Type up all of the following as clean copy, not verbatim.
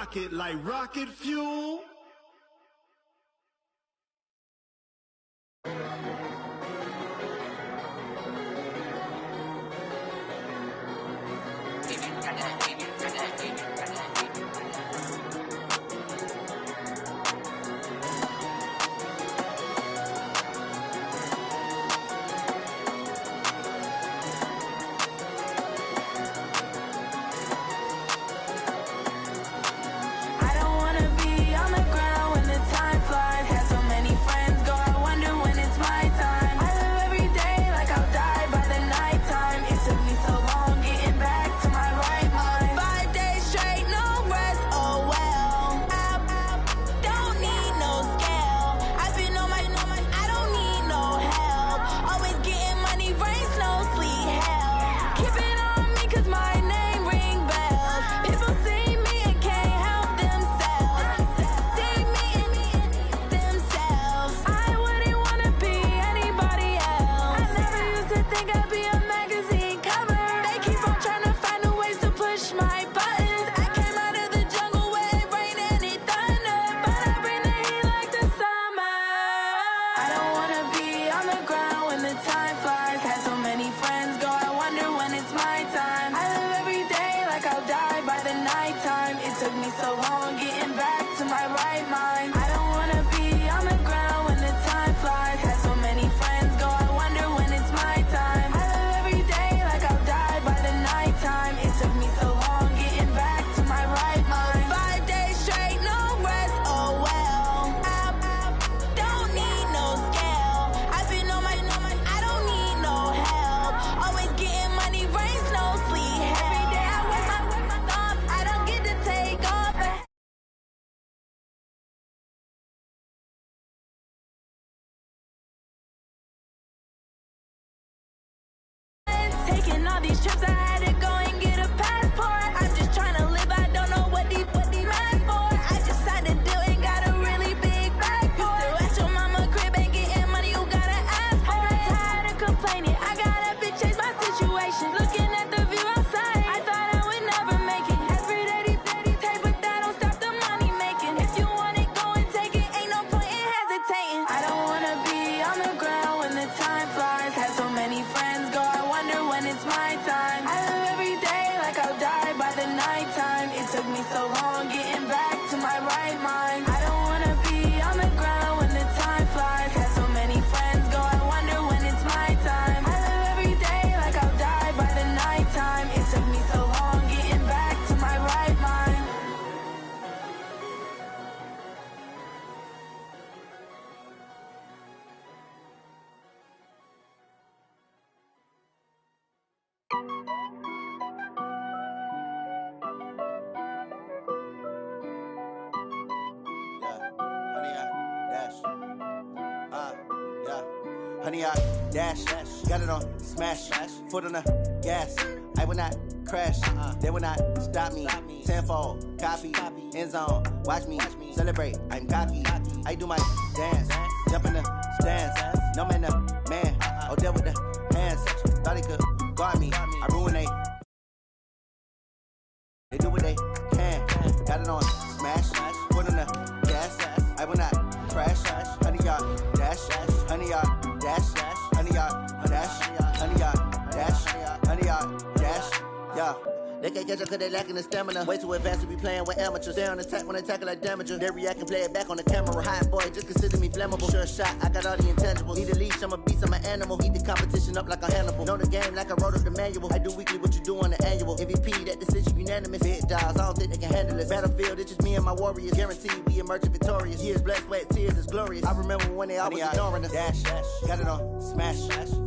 rocket like rocket fuel. Taking all these trips, I had to go and get a passport. I'm just trying to live, I don't know what these mad for. I just signed a deal and got a really big bag for it. You still at your mama crib and getting money, you gotta ask for it. I'm tired of complaining, I gotta change my situation. Looking at the view outside, I thought I would never make it. Every day, but that don't stop the money making. If you want it, go and take it, ain't no point in hesitating. I don't wanna be on the ground when the time flies. Had so many friends go, I wonder when it's my time. I live every day like I'll die by the nighttime. It took me so long getting back to my right mind. I don't wanna be on the ground when the time flies. Had so many friends go, I wonder when it's my time. I live every day like I'll die by the nighttime. It took me so long getting back to my right mind. Honey, I dash, got it on smash, foot on the gas. I will not crash, they will not stop me. Tenfold, copy, end zone, watch me celebrate. I'm cocky, I do my dance, jump in the stands. No man, the man, oh, there with the hands. Thought he could guard me, I ruin they do what they can. Got it on smash, foot on the gas. I will not crash, honey, y'all dash, honey, y'all dash, honey, y'all dash, honey, y'all dash, honey, y'all dash, yeah. They can't catch up cause they lacking the stamina. Way too advanced to be playing with amateurs. They on attack when they tackle like damager. They react and play it back on the camera. Hot boy, just consider me flammable. Sure shot, I got all the intangibles. Need a leash, I'm a beast, I'm an animal. Eat the competition up like a Hannibal. Know the game like I wrote up the manual. I do weekly what you do on the annual. MVP, that decision unanimous. Big dogs, I don't think they can handle it. Battlefield, it's just me and my warriors. Guaranteed we emerge victorious. Years, blood, sweat, tears, is glorious. I remember when they always ignoring us. Dash, got it on smash,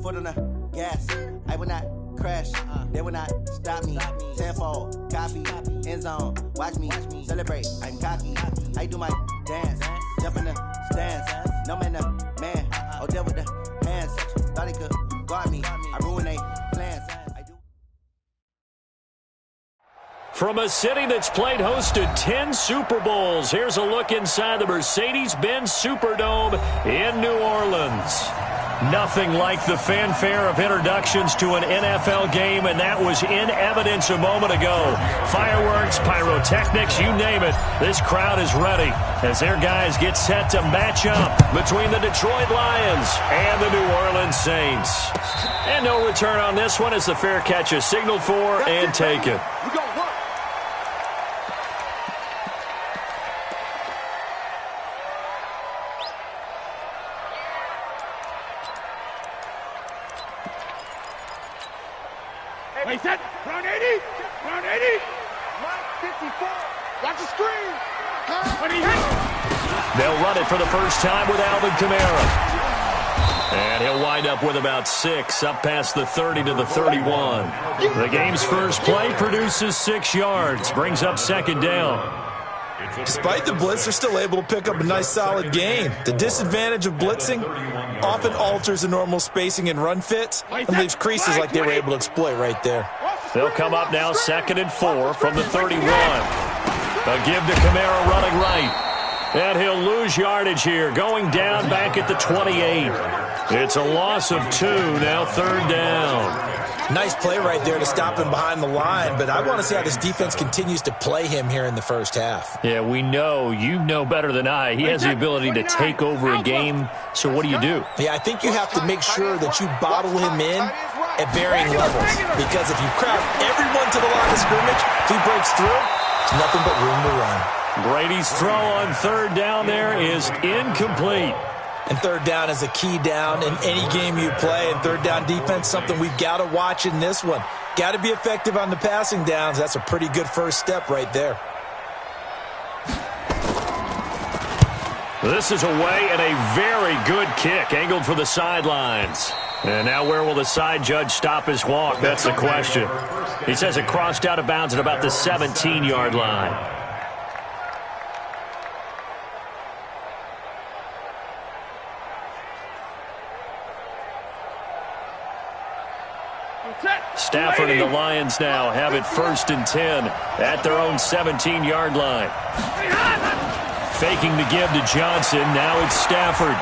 foot on the gas. I will not crash, they will not stop me. Tenfold, copy, end zone, watch me celebrate. I'm cocky, I do my dance, jump in the stands. No man, the man, oh, there with the hands. Thought he could guard me, I ruin they plans. From a city that's played host to 10 Super Bowls, here's a look inside the Mercedes-Benz Superdome in New Orleans. Nothing like the fanfare of introductions to an NFL game, and that was in evidence a moment ago. Fireworks, pyrotechnics, you name it. This crowd is ready as their guys get set to match up between the Detroit Lions and the New Orleans Saints. And no return on this one as the fair catch is signaled for and taken. Wait, set. Round 80. Round 80. Mike 54. Watch the screen. They'll run it for the first time with Alvin Kamara. And he'll wind up with about 6, up past the 30 to the 31. The game's first play produces 6 yards, brings up second down. Despite the blitz, they're still able to pick up a nice solid gain. The disadvantage of blitzing often alters the normal spacing and run fits and leaves creases like they were able to exploit right there. They'll come up now 2nd and 4 from the 31. A give to Kamara running right. And he'll lose yardage here, going down back at the 28. It's a loss of 2, now 3rd down. Nice play right there to stop him behind the line, but I want to see how this defense continues to play him here in the first half. Yeah, we know. You know better than I. He has the ability to take over a game, so what do you do? Yeah, I think you have to make sure that you bottle him in at varying levels, because if you crowd everyone to the line of scrimmage, if he breaks through, there's nothing but room to run. Brady's throw on 3rd down there is incomplete. And 3rd down is a key down in any game you play. And 3rd down defense, something we've got to watch in this one. Got to be effective on the passing downs. That's a pretty good first step right there. This is away and a very good kick, angled for the sidelines. And now where will the side judge stop his walk? That's the question. He says it crossed out of bounds at about the 17-yard line. Stafford and the Lions now have it 1st and 10 at their own 17-yard line. Faking the give to Johnson. Now it's Stafford.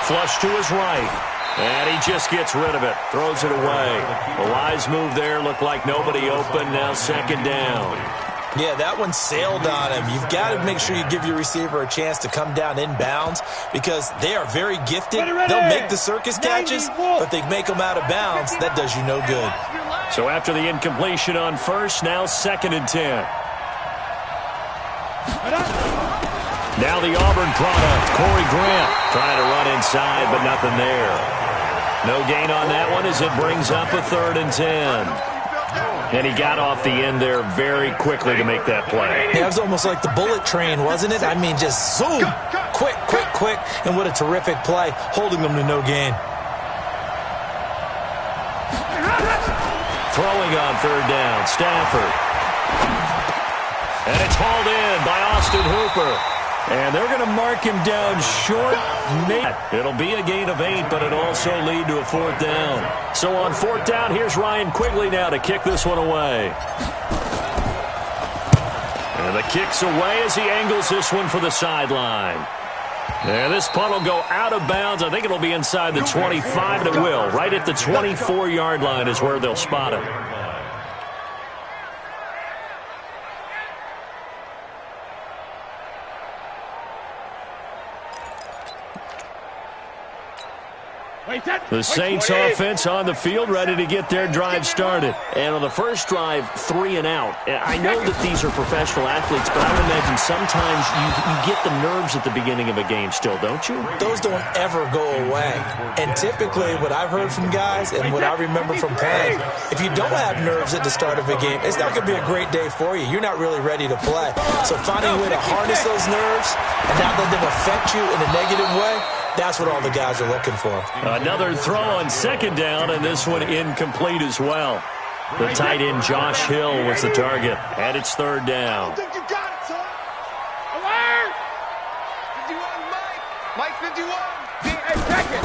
Flush to his right. And he just gets rid of it. Throws it away. The wise move there. Looked like nobody open. Now 2nd down. Yeah, that one sailed on him. You've got to make sure you give your receiver a chance to come down inbounds because they are very gifted. They'll make the circus catches, but they make them out of bounds. That does you no good. So after the incompletion on 1st, now 2nd and 10. Now the Auburn product, Corey Grant, trying to run inside, but nothing there. No gain on that one as it brings up a 3rd and 10. And he got off the end there very quickly to make that play. Yeah, it was almost like the bullet train, wasn't it? I mean, just zoom, quick, quick, quick, and what a terrific play, holding them to no gain. Throwing on 3rd down, Stafford. And it's hauled in by Austin Hooper. And they're going to mark him down short. It'll be a gain of 8, but it'll also lead to a 4th down. So on 4th down, here's Ryan Quigley now to kick this one away. And the kick's away as he angles this one for the sideline. And this punt will go out of bounds. I think it'll be inside the 25, and it will. Right at the 24-yard line is where they'll spot it. The Saints offense on the field, ready to get their drive started. And on the first drive, 3 and out. I know that these are professional athletes, but I would imagine sometimes you get the nerves at the beginning of a game still, don't you? Those don't ever go away. And typically what I've heard from guys and what I remember from playing, if you don't have nerves at the start of a game, it's not going to be a great day for you. You're not really ready to play. So finding a way to harness those nerves and not let them affect you in a negative way, that's what all the guys are looking for. Another throw on 2nd down, and this one incomplete as well. The tight end, Josh Hill, was the target. And it's 3rd down. I think you got it, son. Alert! 51, Mike. Mike 51. Second.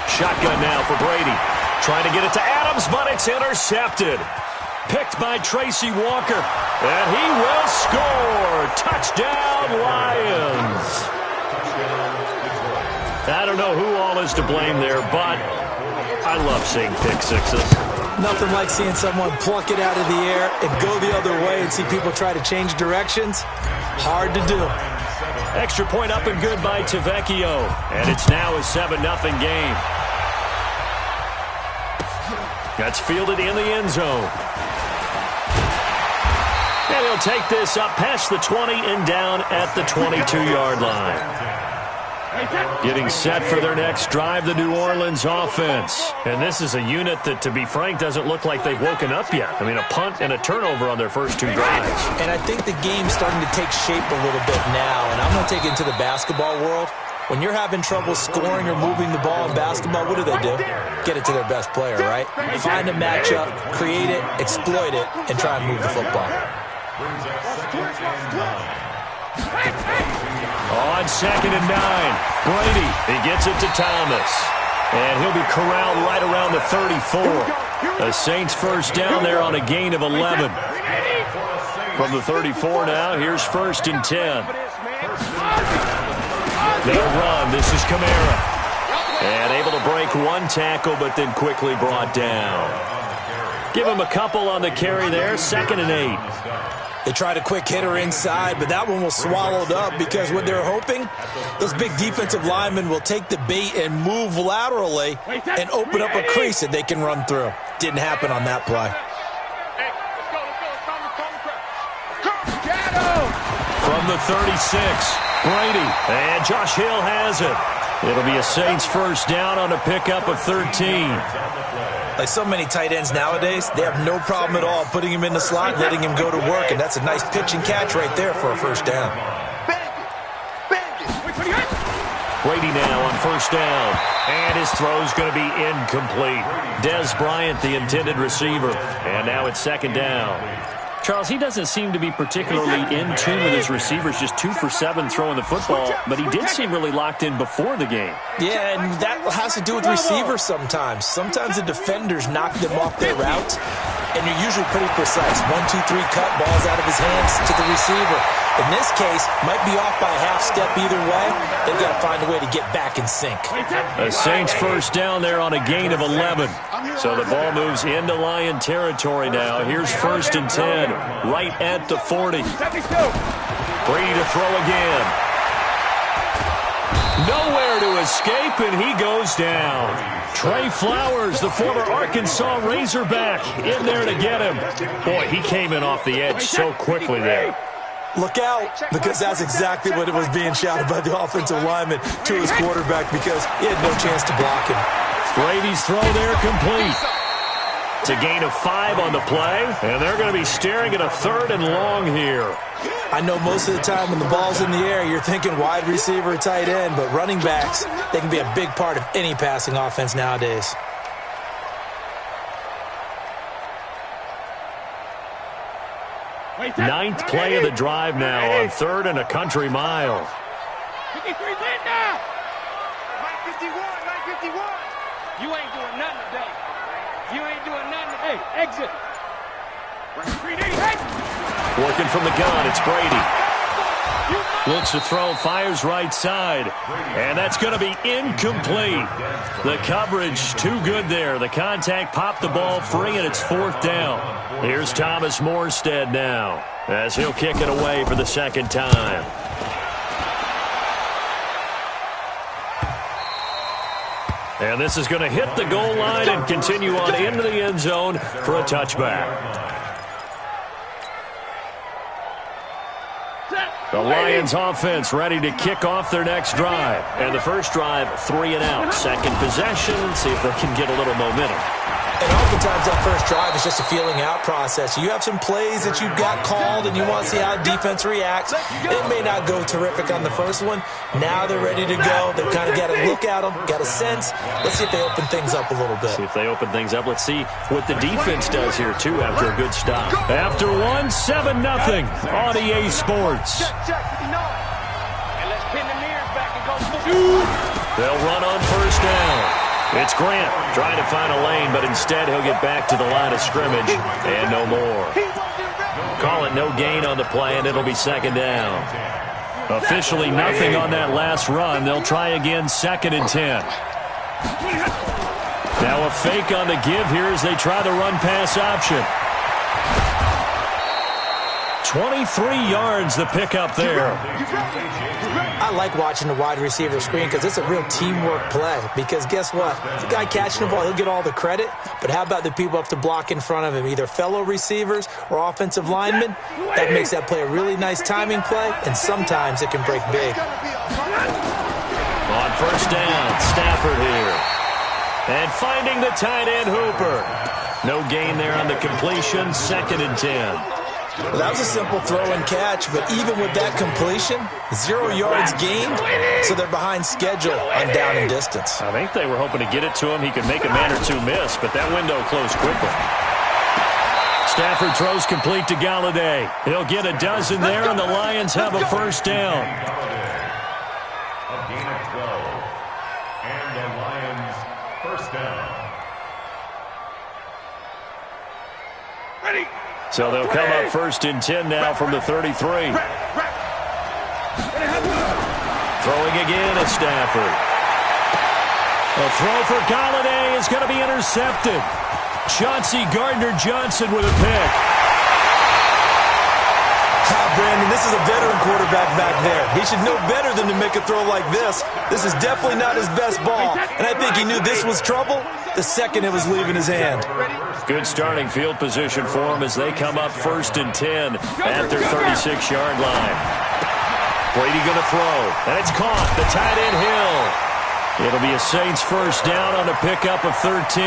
Shotgun now for Brady. Trying to get it to Adams, but it's intercepted. Picked by Tracy Walker. And he will score. Touchdown, Lions. I don't know who all is to blame there, but I love seeing pick sixes. Nothing like seeing someone pluck it out of the air and go the other way and see people try to change directions. Hard to do. Extra point up and good by Tavecchio. And it's now a 7-0 game. That's fielded in the end zone. And he'll take this up past the 20 and down at the 22-yard line. Getting set for their next drive, the New Orleans offense. And this is a unit that, to be frank, doesn't look like they've woken up yet. I mean, a punt and a turnover on their first 2 drives. And I think the game's starting to take shape a little bit now. And I'm going to take it into the basketball world. When you're having trouble scoring or moving the ball in basketball, what do? Get it to their best player, right? Find a matchup, create it, exploit it, and try and move the football. On 2nd and 9, Brady, he gets it to Thomas. And he'll be corralled right around the 34. The Saints first down there on a gain of 11. From the 34 now, here's 1st and 10. They'll run. This is Kamara. And able to break 1 tackle, but then quickly brought down. Give him a couple on the carry there, 2nd and 8. They tried a quick hitter inside, but that one was swallowed up because what they're hoping, those big defensive linemen will take the bait and move laterally and open up a crease that they can run through. Didn't happen on that play. From the 36, Brady, and Josh Hill has it. It'll be a Saints first down on a pickup of 13. Like so many tight ends nowadays, they have no problem at all putting him in the slot and letting him go to work, and that's a nice pitch and catch right there for a first down. Brady now on first down, and his throw's going to be incomplete. Dez Bryant, the intended receiver, and now it's 2nd down. Charles, he doesn't seem to be particularly in tune with his receivers, just 2 for 7 throwing the football, but he did seem really locked in before the game. Yeah, and that has to do with receivers sometimes. Sometimes the defenders knock them off their route, and they're usually pretty precise. 1, 2, 3 cut, balls out of his hands to the receiver. In this case, might be off by a half step either way. They've got to find a way to get back in sync. The Saints first down there on a gain of 11. So the ball moves into Lion territory now. Here's 1st and 10, right at the 40. Brady to throw again. Nowhere to escape, and he goes down. Trey Flowers, the former Arkansas Razorback, in there to get him. Boy, he came in off the edge so quickly there. Look out, because that's exactly what it was being shouted by the offensive lineman to his quarterback because he had no chance to block him. Brady's throw there complete. It's a gain of 5 on the play, and they're going to be staring at a 3rd and long here. I know most of the time when the ball's in the air, you're thinking wide receiver, tight end, but running backs, they can be a big part of any passing offense nowadays. Ninth play of the drive now on 3rd and a country mile. 951. You ain't doing nothing today. You ain't doing nothing today. Exit. Working from the gun, it's Brady. Looks to throw, fires right side. And that's going to be incomplete. The coverage too good there. The contact popped the ball free, and it's 4th down. Here's Thomas Morstead now as he'll kick it away for the 2nd time. And this is going to hit the goal line and continue on into the end zone for a touchback. The Lions offense ready to kick off their next drive. And the first drive, 3 and out. Second possession, see if they can get a little momentum. And oftentimes that first drive is just a feeling out process. You have some plays that you've got called and you want to see how defense reacts. It may not go terrific on the first one. Now they're ready to go. They've kind of got to look at them, got a sense. Let's see if they open things up a little bit. See if they open things up. Let's see what the defense does here, too, after a good stop. After 1, 7-0 on EA Sports. They'll run on first down. It's Grant trying to find a lane, but instead he'll get back to the line of scrimmage and no more. Call it no gain on the play, and it'll be 2nd down. Officially nothing on that last run. They'll try again, 2nd and 10. Now a fake on the give here as they try the run-pass option. 23 yards the pickup there. I like watching the wide receiver screen because it's a real teamwork play. Because guess what? The guy catching the ball, he'll get all the credit. But how about the people up to block in front of him, either fellow receivers or offensive linemen? That makes that play a really nice timing play, and sometimes it can break big. On 1st down, Stafford here. And finding the tight end, Hooper. No gain there on the completion, 2nd and 10. Well, that was a simple throw and catch, but even with that completion, 0 yards gained, so they're behind schedule on down and distance. I think they were hoping to get it to him. He could make a man or two miss, but that window closed quickly. Stafford throws complete to Galladay. He'll get a dozen there, and the Lions have a 1st down. A gain of 12. And the Lions 1st down. Ready. So they'll come up 1st and 10 now from the 33. Throwing again is Stafford. A throw for Galladay is going to be intercepted. Chauncey Gardner-Johnson with a pick. Brandon, this is a veteran quarterback back there. He should know better than to make a throw like this. This is definitely not his best ball, and I think he knew this was trouble the second it was leaving his hand. Good starting field position for him as they come up 1st and 10 at their 36-yard line. Brady going to throw, and it's caught. The tight end Hill. It'll be a Saints 1st down on a pickup of 13.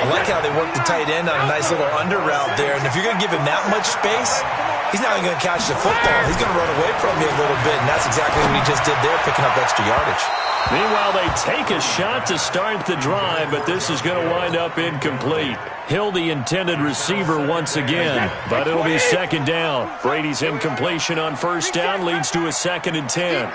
I like how they work the tight end on a nice little under route there. And if you're going to give him that much space, he's not even going to catch the football. He's going to run away from you a little bit, and that's exactly what he just did there, picking up extra yardage. Meanwhile, they take a shot to start the drive, but this is going to wind up incomplete. Hill, the intended receiver once again, but it'll be 2nd down. Brady's incompletion on 1st down leads to a 2nd and 10.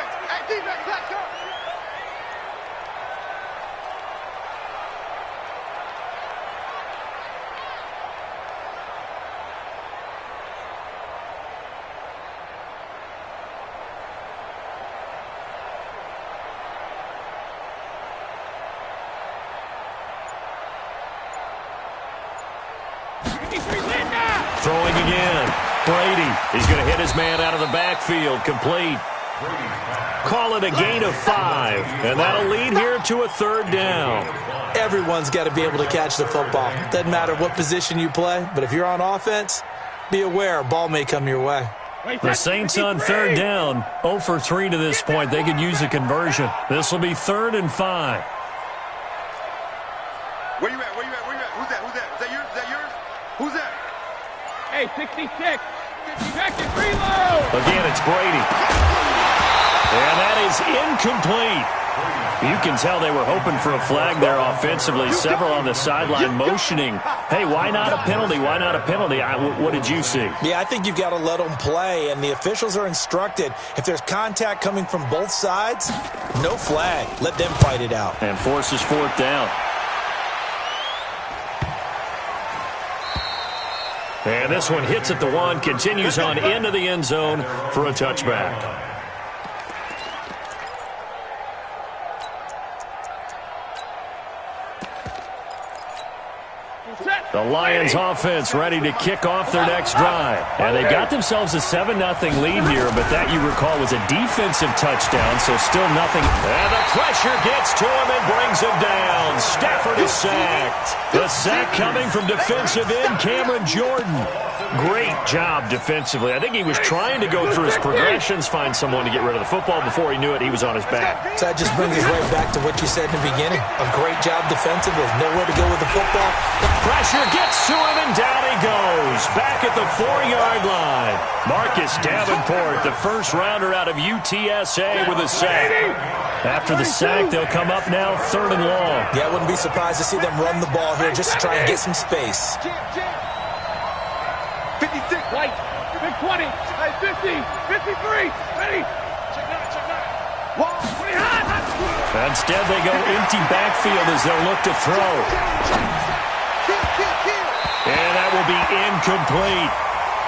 Throwing again. Brady. He's going to hit his man out of the backfield. Complete. Call it a gain of 5. And that'll lead here to a 3rd down. Everyone's got to be able to catch the football. Doesn't matter what position you play, but if you're on offense, be aware a ball may come your way. The Saints on 3rd down. 0 for 3 to this point. They could use a conversion. This will be 3rd and 5. Where you at? Where you at? Where you at? Who's that? Who's that? Is that yours? Is that yours? Who's that? Hey, 66. Second reload. Again, it's Brady. And that is incomplete. You can tell they were hoping for a flag there offensively. Several on the sideline motioning. Hey, why not a penalty? Why not a penalty? What did you see? Yeah, I think you've got to let them play, and the officials are instructed. If there's contact coming from both sides, no flag. Let them fight it out. And forces 4th down. And this one hits at the 1, continues on into the end zone for a touchback. The Lions offense ready to kick off their next drive. And they've got themselves a 7-0 lead here, but that, you recall, was a defensive touchdown, so still nothing. And the pressure gets to him and brings him down. Stafford is sacked. The sack coming from defensive end Cameron Jordan. Great job defensively. I think he was trying to go through his progressions, find someone to get rid of the football. Before he knew it, he was on his back. So that just brings us right back to what you said in the beginning. A great job defensively. Nowhere to go with the football. The pressure gets to him, and down he goes. Back at the 4-yard line. Marcus Davenport, the first rounder out of UTSA, with a sack. After the sack, they'll come up now 3rd and long. Yeah, I wouldn't be surprised to see them run the ball here just to try and get some space. 56. White. Big 20. 50. 53. Ready. Check 9. Wall. Instead, they go empty backfield as they'll look to throw. And that will be incomplete.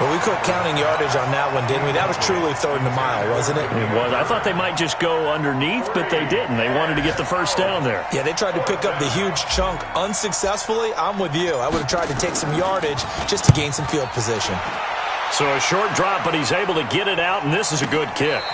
Well, we quit counting yardage on that one, didn't we? That was truly third and a mile, wasn't it? It was. I thought they might just go underneath, but they didn't. They wanted to get the first down there. Yeah, they tried to pick up the huge chunk unsuccessfully. I'm with you. I would have tried to take some yardage just to gain some field position. So a short drop, but he's able to get it out, and this is a good kick.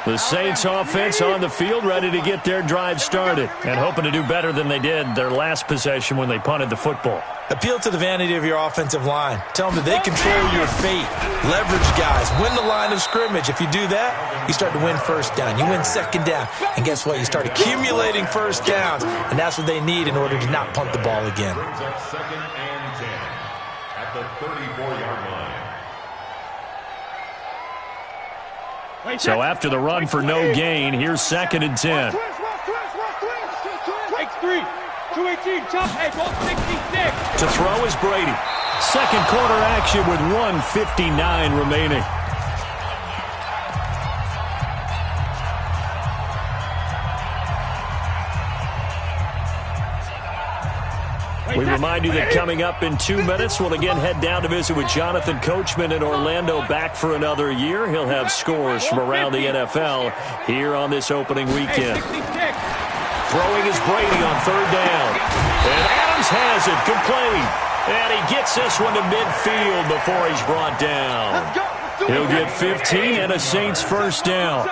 The Saints offense on the field, ready to get their drive started and hoping to do better than they did their last possession when they punted the football. Appeal to the vanity of your offensive line. Tell them that they control your fate. Leverage guys. Win the line of scrimmage. If you do that, you start to win first down. You win second down. And guess what? You start accumulating first downs. And that's what they need in order to not punt the ball again. Brings up 2nd and 10 at the 34-yard line. So after the run for no gain, here's 2nd and 10. Take 3. 218. Chop. Hey, ball 66. To throw is Brady. Second quarter action with 1:59 remaining. We remind you that coming up in 2 minutes, we'll again head down to visit with Jonathan Coachman in Orlando, back for another year. He'll have scores from around the NFL here on this opening weekend. Throwing is Brady on 3rd down. And Adams has it, complete. And he gets this one to midfield before he's brought down. He'll get 15 and a Saints first down.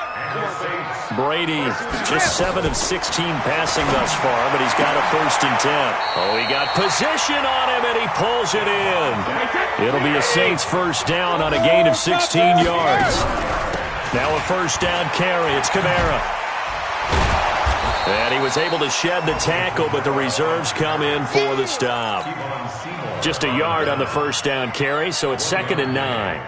Brady just 7 of 16 passing thus far, but he's got a 1st and 10. Oh, he got position on him, and he pulls it in. It'll be a Saints first down on a gain of 16 yards. Now a first down carry. It's Kamara. And he was able to shed the tackle, but the reserves come in for the stop. Just a yard on the first down carry, so it's 2nd and 9.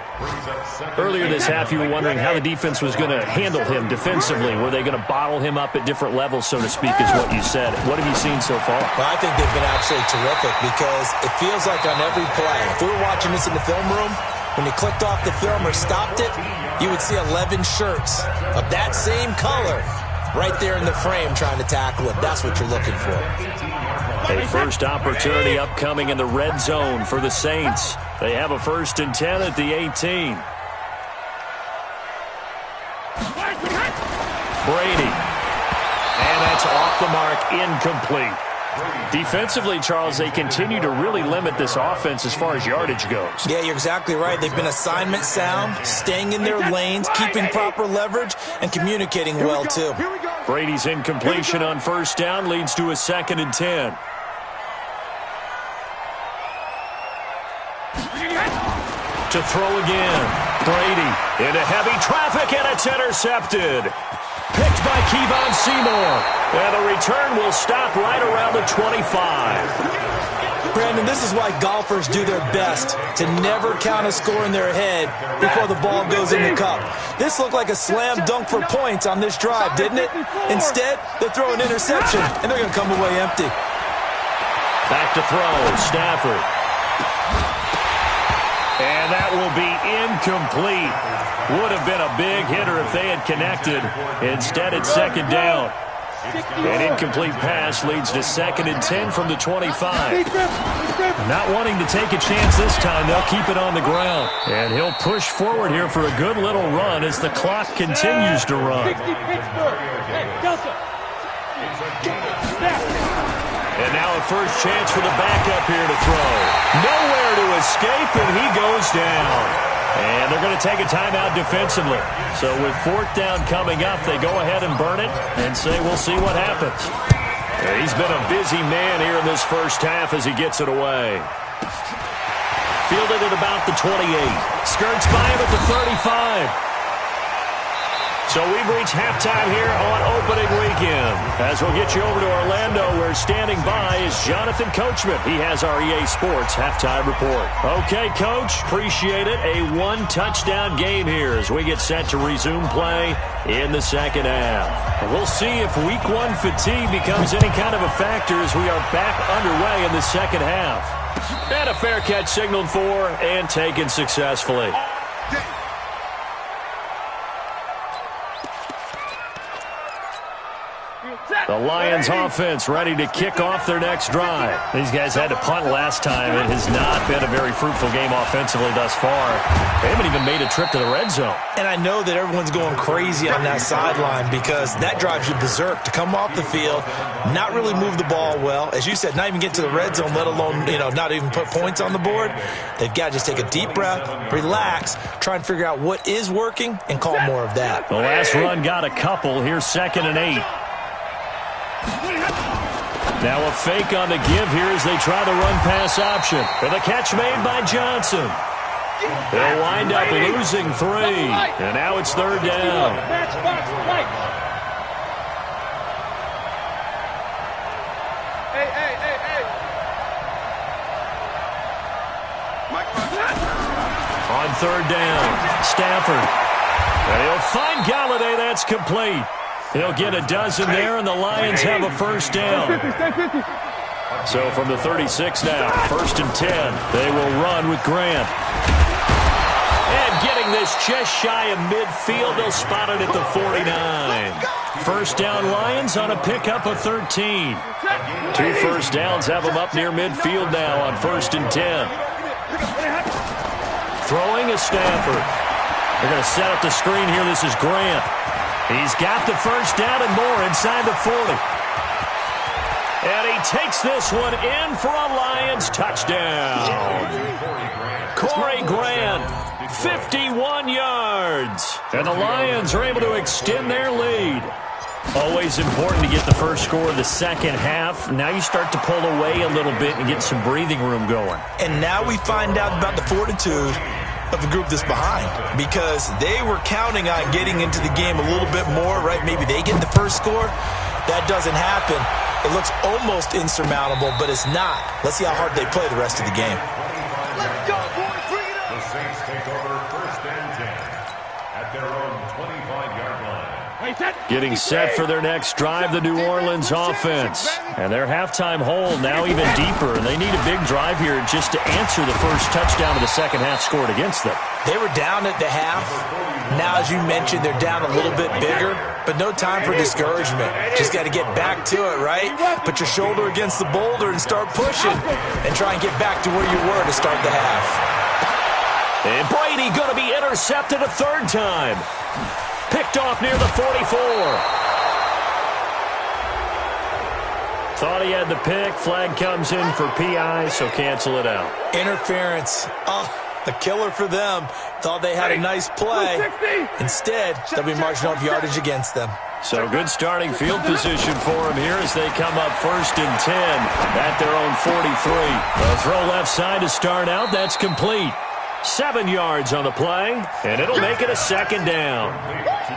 Earlier this half, you were wondering how the defense was going to handle him defensively. Were they going to bottle him up at different levels, so to speak, is what you said. What have you seen so far? Well, I think they've been absolutely terrific because it feels like on every play, if we were watching this in the film room, when you clicked off the film or stopped it, you would see 11 shirts of that same color right there in the frame trying to tackle it. That's what you're looking for. A first opportunity upcoming in the red zone for the Saints. They have a 1st and 10 at the 18. Brady. And that's off the mark, incomplete. Defensively, Charles, they continue to really limit this offense as far as yardage goes. Yeah, you're exactly right. They've been assignment sound, staying in their lanes, keeping proper leverage, and communicating well, too. Brady's incompletion on first down leads to a 2nd and 10. To throw again. Brady into heavy traffic, and it's intercepted. Picked by Kevon Seymour. And the return will stop right around the 25. Brandon, this is why golfers do their best to never count a score in their head before the ball goes in the cup. This looked like a slam dunk for points on this drive, didn't it? Instead, they throw an interception, and they're going to come away empty. Back to throw, Stafford. And that will be incomplete. Would have been a big hitter if they had connected. Instead, it's 2nd down. An incomplete pass leads to 2nd and 10 from the 25. Not wanting to take a chance this time, they'll keep it on the ground. And he'll push forward here for a good little run as the clock continues to run. And now a first chance for the backup here to throw. Nowhere to escape, and he goes down. And they're going to take a timeout defensively. So with 4th down coming up, they go ahead and burn it and say, we'll see what happens. And he's been a busy man here in this first half as he gets it away. Fielded at about the 28. Skirts by him at the 35. So we've reached halftime here on opening weekend. As we'll get you over to Orlando, where standing by is Jonathan Coachman. He has our EA Sports halftime report. Okay, Coach, appreciate it. A 1-touchdown game here as we get set to resume play in the second half. We'll see if week 1 fatigue becomes any kind of a factor as we are back underway in the second half. And a fair catch signaled for and taken successfully. The Lions offense ready to kick off their next drive. These guys had to punt last time. It has not been a very fruitful game offensively thus far. They haven't even made a trip to the red zone. And I know that everyone's going crazy on that sideline because that drives you berserk to come off the field, not really move the ball well. As you said, not even get to the red zone, let alone, not even put points on the board. They've got to just take a deep breath, relax, try and figure out what is working, and call more of that. The last run got a couple. Here's 2nd and 8. Now a fake on the give here as they try the run-pass option. And the catch made by Johnson. They'll wind up losing 3. And now it's 3rd down. On 3rd down, Stafford. And he'll find Galladay. That's complete. He'll get a dozen there, and the Lions have a 1st down. So from the 36 now, 1st and 10. They will run with Grant. And getting this just shy of midfield, they'll spot it at the 49. 1st down Lions on a pickup of 13. 2 first downs have them up near midfield now on 1st and 10. Throwing is Stafford. They're going to set up the screen here. This is Grant. He's got the 1st down and more inside the 40. And he takes this one in for a Lions touchdown. Corey Grant, 51 yards. And the Lions are able to extend their lead. Always important to get the first score of the second half. Now you start to pull away a little bit and get some breathing room going. And now we find out about the fortitude of the group that's behind, because they were counting on getting into the game a little bit more, right? Maybe they get the first score. That doesn't happen. It looks almost insurmountable, but it's not. Let's see how hard they play the rest of the game. Let's go, boys. Bring it up. The Saints take over 1st and 10 at their own 25-yard line. Getting set for their next drive, the New Orleans offense. And their halftime hole now even deeper. And they need a big drive here just to answer the first touchdown of the second half scored against them. They were down at the half. Now, as you mentioned, they're down a little bit bigger, but no time for discouragement. Just got to get back to it, right? Put your shoulder against the boulder and start pushing and try and get back to where you were to start the half. And Brady going to be intercepted a 3rd time. Picked off near the 44. Thought he had the pick. Flag comes in for PI, so cancel it out. Interference. Oh, a killer for them. Thought they had a nice play. Instead, they'll be marching off yardage against them. So good starting field position for them here as they come up 1st and 10 at their own 43. They'll throw left side to start out. That's complete. 7 yards on the play, and it'll make it a 2nd down.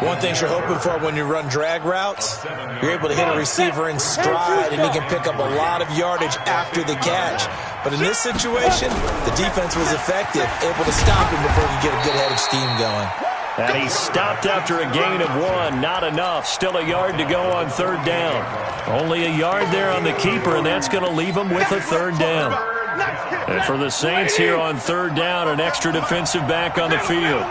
One thing you're hoping for when you run drag routes, you're able to hit a receiver in stride, and he can pick up a lot of yardage after the catch. But in this situation, the defense was effective, able to stop him before he get a good head of steam going. And he stopped after a gain of 1. Not enough. Still a yard to go on 3rd down. Only a yard there on the keeper, and that's going to leave him with a 3rd down. And for the Saints here on 3rd down, an extra defensive back on the field.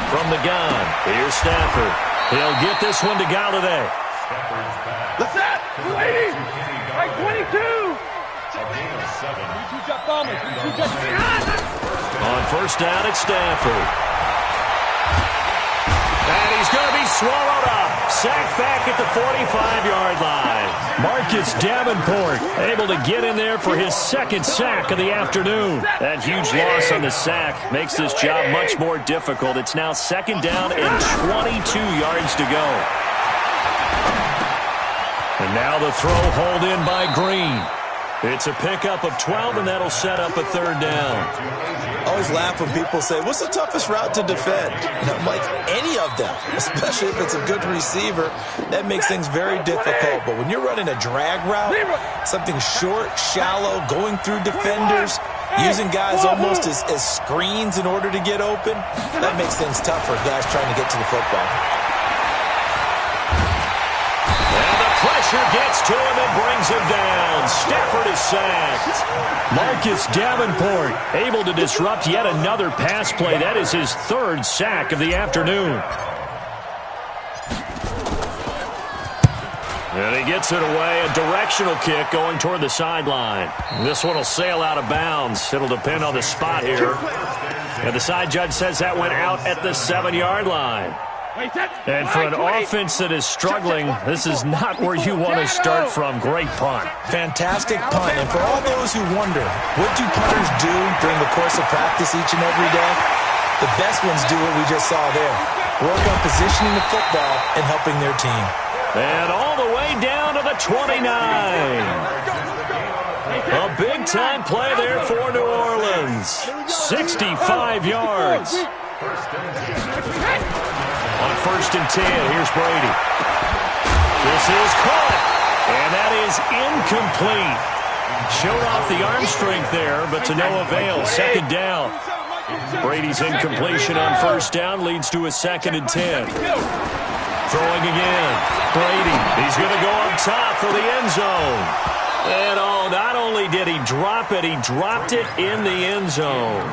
From the gun, here's Stafford. He'll get this one to Galladay. Let's set. 280. Right, 22. On 1st down, it's Stafford. And he's going to be swallowed up. Sacked back at the 45-yard line. Marcus Davenport able to get in there for his 2nd sack of the afternoon. That huge loss on the sack makes this job much more difficult. It's now 2nd down and 22 yards to go. And now the throw hauled in by Green. It's a pickup of 12, and that'll set up a 3rd down. I always laugh when people say, what's the toughest route to defend? And I'm like, any of them, especially if it's a good receiver. That makes things very difficult. But when you're running a drag route, something short, shallow, going through defenders, using guys almost as screens in order to get open, that makes things tough for guys trying to get to the football. Pressure gets to him and brings him down. Stafford is sacked. Marcus Davenport able to disrupt yet another pass play. That is his 3rd sack of the afternoon. And he gets it away, a directional kick going toward the sideline. This one will sail out of bounds. It'll depend on the spot here. And the side judge says that went out at the 7-yard line. And for an offense that is struggling, this is not where you want to start from. Great punt. Fantastic punt. And for all those who wonder, what do punters do during the course of practice each and every day? The best ones do what we just saw there. Work on positioning the football and helping their team. And all the way down to the 29. A big-time play there for New Orleans. 65 yards. On 1st and 10, here's Brady. This is caught, and that is incomplete. Showed off the arm strength there, but to no avail. 2nd down. Brady's incompletion on 1st down leads to a 2nd and 10. Throwing again. Brady, he's going to go up top for the end zone. And oh, not only did he drop it, he dropped it in the end zone.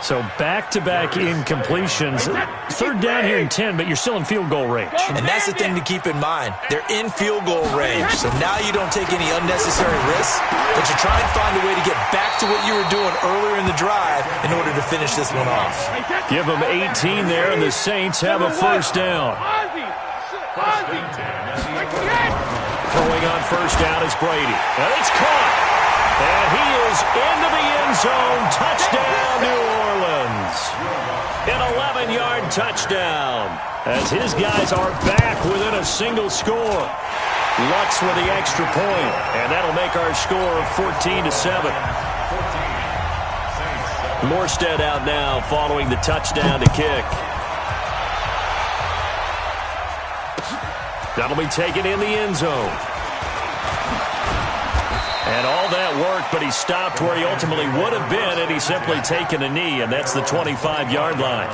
So back-to-back incompletions. 3rd down here and 10, but you're still in field goal range. And that's the thing to keep in mind. They're in field goal range. So now you don't take any unnecessary risks, but you try and find a way to get back to what you were doing earlier in the drive in order to finish this one off. Give them 18 there, and the Saints have a 1st down. Throwing on 1st down is Brady. And it's caught. And he is into the end zone. Touchdown, New Orleans. An 11-yard touchdown. As his guys are back within a single score. Lux with the extra point. And that'll make our score 14-7. Morstead out now following the touchdown to kick. That'll be taken in the end zone. And all that work, but he stopped where he ultimately would have been had he simply taken a knee, and that's the 25-yard line.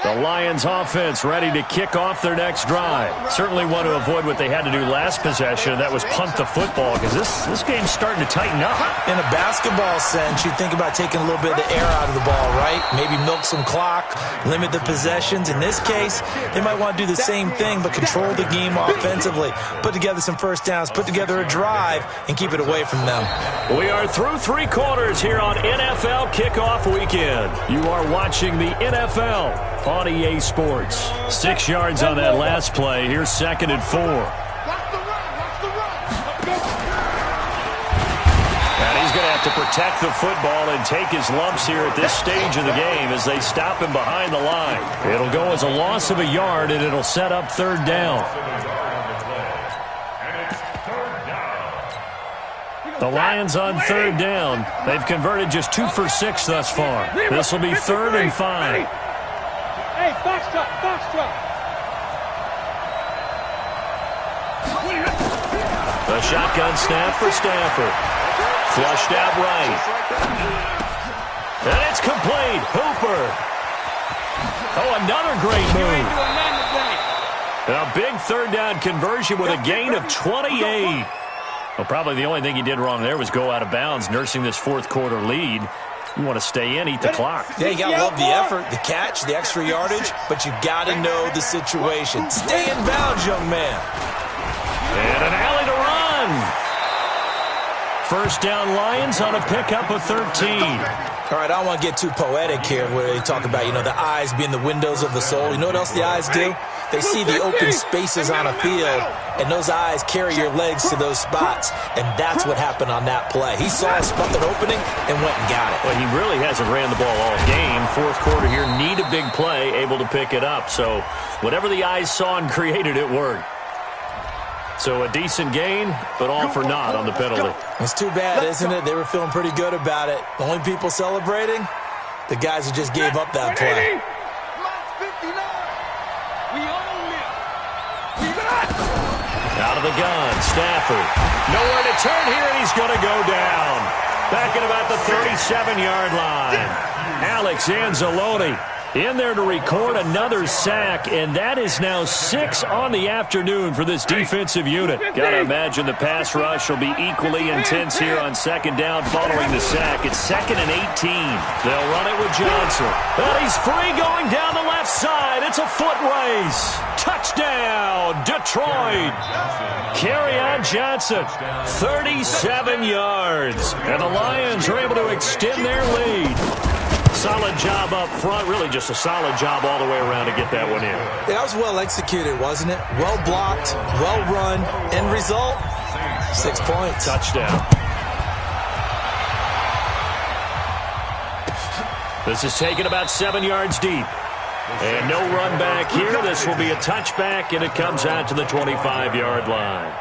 The Lions offense ready to kick off their next drive. Certainly want to avoid what they had to do last possession, that was punt the football, because this game's starting to tighten up. In a basketball sense, you think about taking a little bit of the air out of the ball, right? Maybe milk some clock, limit the possessions. In this case, they might want to do the same thing, but control the game offensively. Put together some 1st downs, put together a drive, and keep it away from them. We are through 3 quarters here on NFL Kickoff Weekend. You are watching the NFL on EA Sports. 6 yards on that last play. Here's 2nd and 4. And he's going to have to protect the football and take his lumps here at this stage of the game as they stop him behind the line. It'll go as a loss of a yard, and it'll set up 3rd down. The Lions on 3rd down. They've converted just 2 for 6 thus far. This will be 3rd and 5. Hey, box truck, box truck. The shotgun snap for Stafford. Flushed out right. And it's complete. Hooper. Oh, another great move. A big 3rd down conversion with a gain of 28. Well, probably the only thing he did wrong there was go out of bounds, nursing this 4th quarter lead. You want to stay in, eat the clock. Yeah, you got to love the effort, the catch, the extra yardage, but you got to know the situation. Stay in bounds, young man. And an alley to run. 1st down Lions on a pickup of 13. All right, I don't want to get too poetic here where they talk about, the eyes being the windows of the soul. You know what else the eyes do? They see the open spaces on a field, and those eyes carry your legs to those spots, and that's what happened on that play. He saw a spot, an opening, and went and got it. Well, he really hasn't ran the ball all game. 4th quarter here, need a big play, able to pick it up. So whatever the eyes saw and created, it worked. So a decent gain, but all for naught on the penalty. It's too bad, isn't it? They were feeling pretty good about it. The only people celebrating, the guys who just gave up that play. Out of the gun, Stafford. Nowhere to turn here, and he's going to go down. Back at about the 37-yard line. Alex Anzalone In there to record another sack, and that is now 6 on the afternoon for this defensive unit. Got to imagine the pass rush will be equally intense here on second down following the sack. It's 2nd and 18. They'll run it with Johnson. And he's free going down the left side. It's a foot race. Touchdown, Detroit. Kerryon Johnson, 37 yards. And the Lions are able to extend their lead. Solid job up front, really just a solid job all the way around to get that one in. That was well executed, wasn't it? Well blocked, well run. End result, 6 points. Touchdown. This is taken about 7 yards deep. And no run back here. This will be a touchback, and it comes out to the 25-yard line.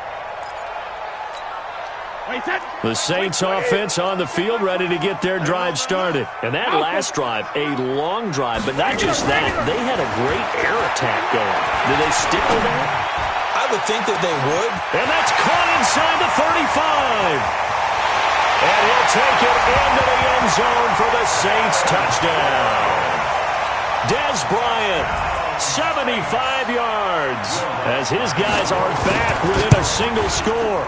The Saints offense on the field ready to get their drive started. And that last drive, a long drive, but not just that. They had a great air attack going. Do they stick with that? I would think that they would. And that's caught inside the 35. And he'll take it into the end zone for the Saints touchdown. Dez Bryant, 75 yards, as his guys are back within a single score.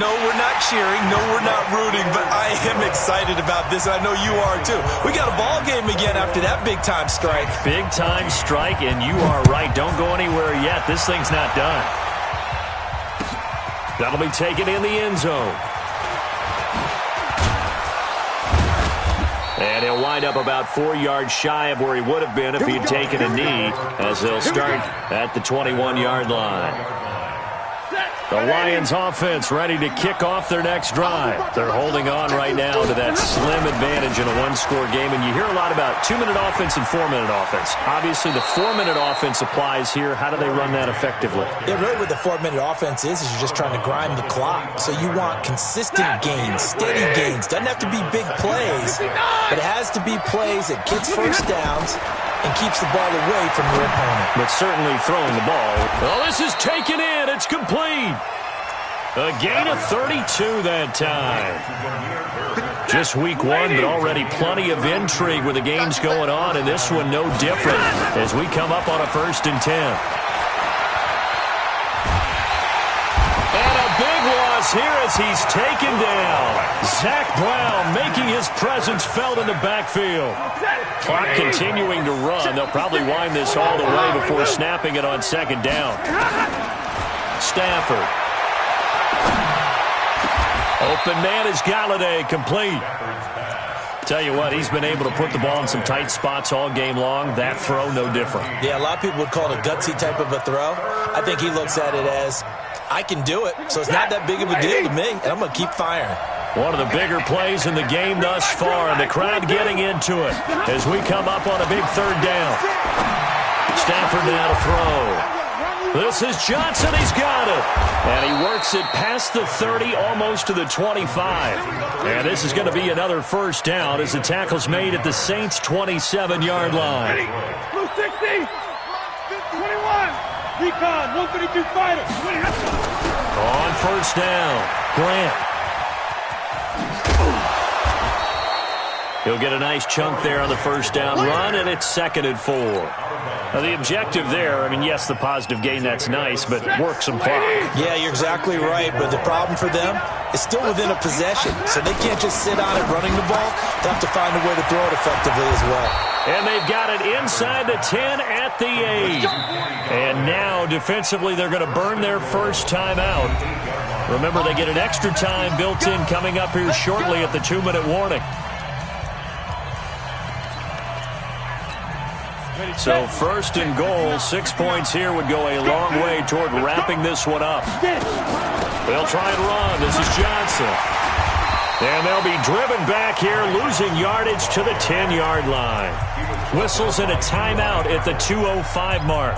No, we're not cheering. No, we're not rooting, but I am excited about this, and I know you are too. We got a ball game again after that big-time strike. Big-time strike, and you are right. Don't go anywhere yet. This thing's not done. That'll be taken in the end zone. And he'll wind up about 4 yards shy of where he would have been if he had taken a knee, as they'll start at the 21-yard line. The Lions offense ready to kick off their next drive. They're holding on right now to that slim advantage in a one-score game, and you hear a lot about 2-minute offense and 4-minute offense. Obviously, the 4-minute offense applies here. How do they run that effectively? Yeah, really what the 4-minute offense is you're just trying to grind the clock. So you want consistent gains, steady gains. Doesn't have to be big plays, but it has to be plays that gets first downs and keeps the ball away from your opponent. But certainly throwing the ball. Well, this is taken in. It's complete. A gain of 32 that time. Just week one, but already plenty of intrigue with the games going on, and this one no different as we come up on a 1st and 10. And a big loss here as he's taken down. Zach Brown making his presence felt in the backfield. Clock continuing to run. They'll probably wind this all the way before snapping it on 2nd down. Stafford. Open man is Galladay, complete. Tell you what, he's been able to put the ball in some tight spots all game long. That throw, no different. Yeah, a lot of people would call it a gutsy type of a throw. I think he looks at it as, I can do it, so it's not that big of a deal to me, and I'm going to keep firing. One of the bigger plays in the game thus far, and the crowd getting into it as we come up on a big 3rd down. Stafford now to throw. This is Johnson. He's got it. And he works it past the 30, almost to the 25. And this is going to be another 1st down as the tackle's made at the Saints' 27-yard line. Blue 60, 21, recon, 132 fighter. On 1st down, Grant. He'll get a nice chunk there on the 1st down run, and it's 2nd and 4. Now, the objective there, I mean, yes, the positive gain, that's nice, but work some clock. Yeah, you're exactly right, but the problem for them is still within a possession, so they can't just sit on it running the ball. They have to find a way to throw it effectively as well. And they've got it inside the 10 at the 8. And now, defensively, they're going to burn their first time out. Remember, they get an extra time built in coming up here shortly at the 2-minute warning. So 1st and goal, 6 points here would go a long way toward wrapping this one up. They'll try and run. This is Johnson. And they'll be driven back here, losing yardage to the 10-yard line. Whistles and a timeout at the 2:05 mark.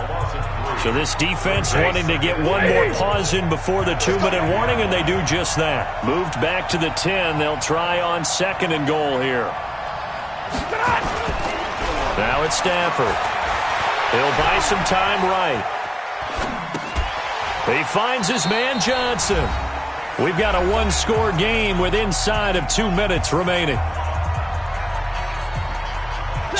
So this defense wanting to get one more pause in before the 2-minute warning, and they do just that. Moved back to the 10. They'll try on 2nd and goal here. Now it's Stafford. He'll buy some time right. He finds his man Johnson. We've got a 1-score game with inside of 2 minutes remaining.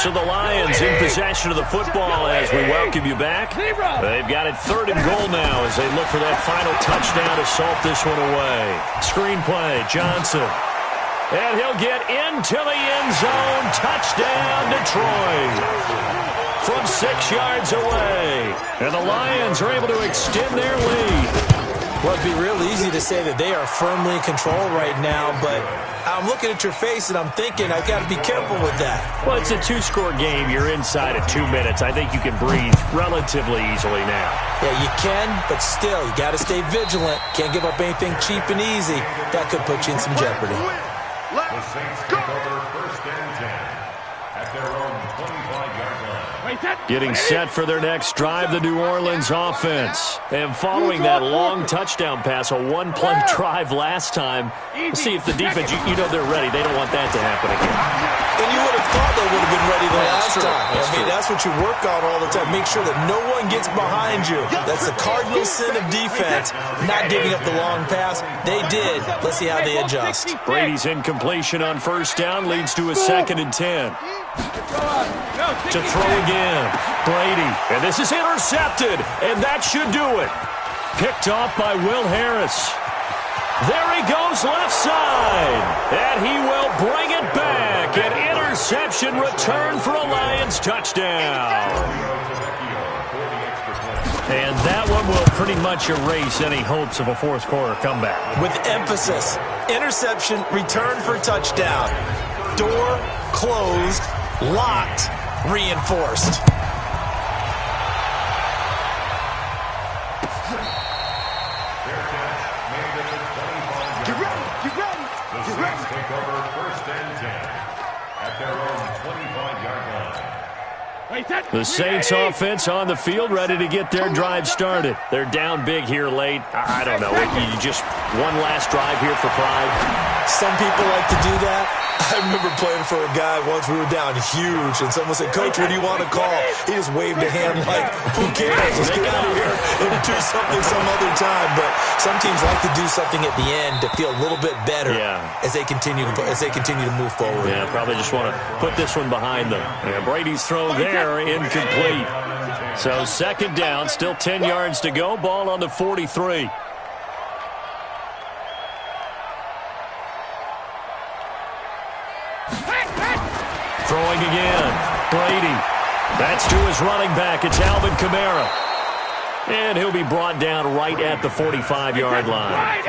So the Lions in possession of the football as we welcome you back. They've got it 3rd and goal now as they look for that final touchdown to salt this one away. Screen play, Johnson. And he'll get into the end zone. Touchdown, Detroit. From 6 yards away. And the Lions are able to extend their lead. Well, it'd be real easy to say that they are firmly in control right now, but I'm looking at your face and I'm thinking I've got to be careful with that. Well, it's a 2-score game. You're inside of 2 minutes. I think you can breathe relatively easily now. Yeah, you can, but still, you got to stay vigilant. Can't give up anything cheap and easy. That could put you in some jeopardy. The Saints take over 1st and 10 at their own 25-yard line. Getting set for their next drive, the New Orleans offense. And following that long touchdown pass, a one-play drive last time, we'll see if the defense, you know they're ready. They don't want that to happen again. And you would have thought they would have been ready the last time. That's what you work on all the time. Make sure that no one gets behind you. That's the cardinal sin of defense, not giving up the long pass. They did. Let's see how they adjust. Brady's incompletion on 1st down leads to a 2nd and 10. To throw again, Brady, and this is intercepted, and that should do it. Picked off by Will Harris. There he goes left side, and he will bring it back. An interception return for a Lions touchdown. And that one will pretty much erase any hopes of a 4th quarter comeback. With emphasis, interception, return for touchdown. Door closed, locked, reinforced. Take over 1st and 10 at their own 25-yard line. The Saints offense on the field, ready to get their drive started. They're down big here late. I don't know. You just one last drive here for pride. Some people like to do that. I remember playing for a guy once. We were down huge, and someone said, "Coach, what do you want to call?" He just waved a hand like, "Who cares? Let's get out of here and do something some other time." But some teams like to do something at the end to feel a little bit better as they continue to move forward. Yeah, probably just want to put this one behind them. Yeah, Brady's throw there, incomplete. So 2nd down, still 10 yards to go. Ball on the 43. Throwing again, Brady. That's to his running back. It's Alvin Kamara. And he'll be brought down right at the 45-yard line.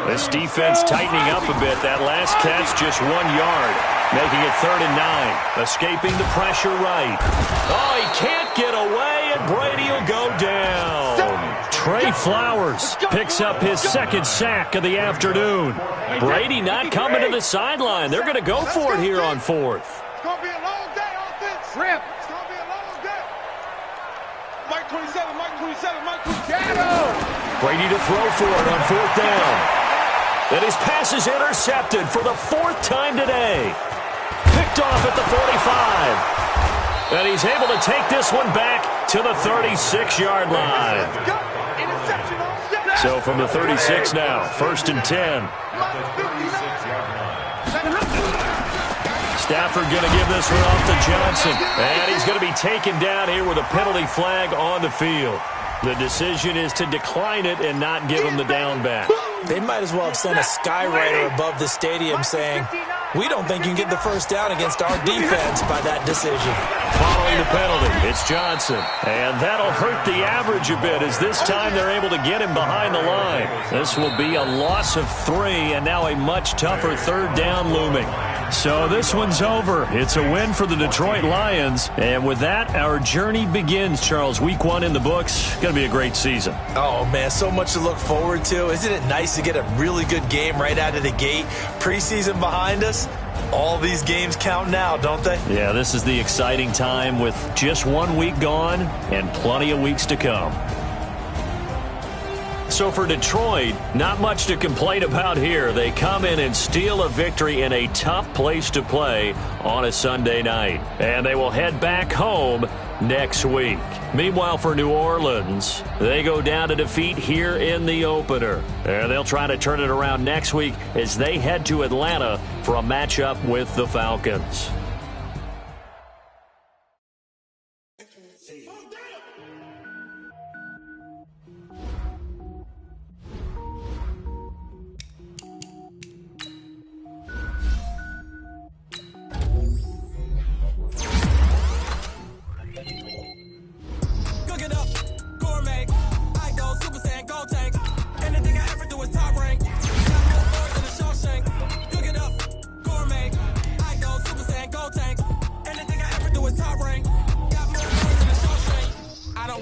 This defense tightening up a bit. That last catch just 1 yard, making it 3rd and 9. Escaping the pressure right. Oh, he can't get away, and Brady will go down. Trey Flowers picks up his 2nd sack of the afternoon. Brady not coming to the sideline. They're going to go for it here on 4th. It's going to be a long day, offense. Rip. It's going to be a long day. Mike 27, Mike 27, Mike 27. Brady to throw for it on 4th down. And his pass is intercepted for the 4th time today. Picked off at the 45. And he's able to take this one back to the 36-yard line. So from the 36 now, 1st and 10. Stafford going to give this one off to Johnson. And he's going to be taken down here with a penalty flag on the field. The decision is to decline it and not give him the down back. They might as well have sent a skywriter above the stadium saying, "We don't think you can get the 1st down against our defense by that decision." Following the penalty, it's Johnson. And that'll hurt the average a bit as this time they're able to get him behind the line. This will be a loss of 3 and now a much tougher 3rd down looming. So this one's over. It's a win for the Detroit Lions. And with that, our journey begins, Charles. Week 1 in the books. Going to be a great season. Oh, man, so much to look forward to. Isn't it nice to get a really good game right out of the gate? Preseason behind us. All these games count now, don't they? Yeah, this is the exciting time with just 1 week gone and plenty of weeks to come. So for Detroit, not much to complain about here. They come in and steal a victory in a tough place to play on a Sunday night. And they will head back home next week. Meanwhile, for New Orleans, they go down to defeat here in the opener. And they'll try to turn it around next week as they head to Atlanta for a matchup with the Falcons.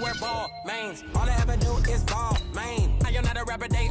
wear ball mains. All I ever do is ball, man. I am not a rapper, they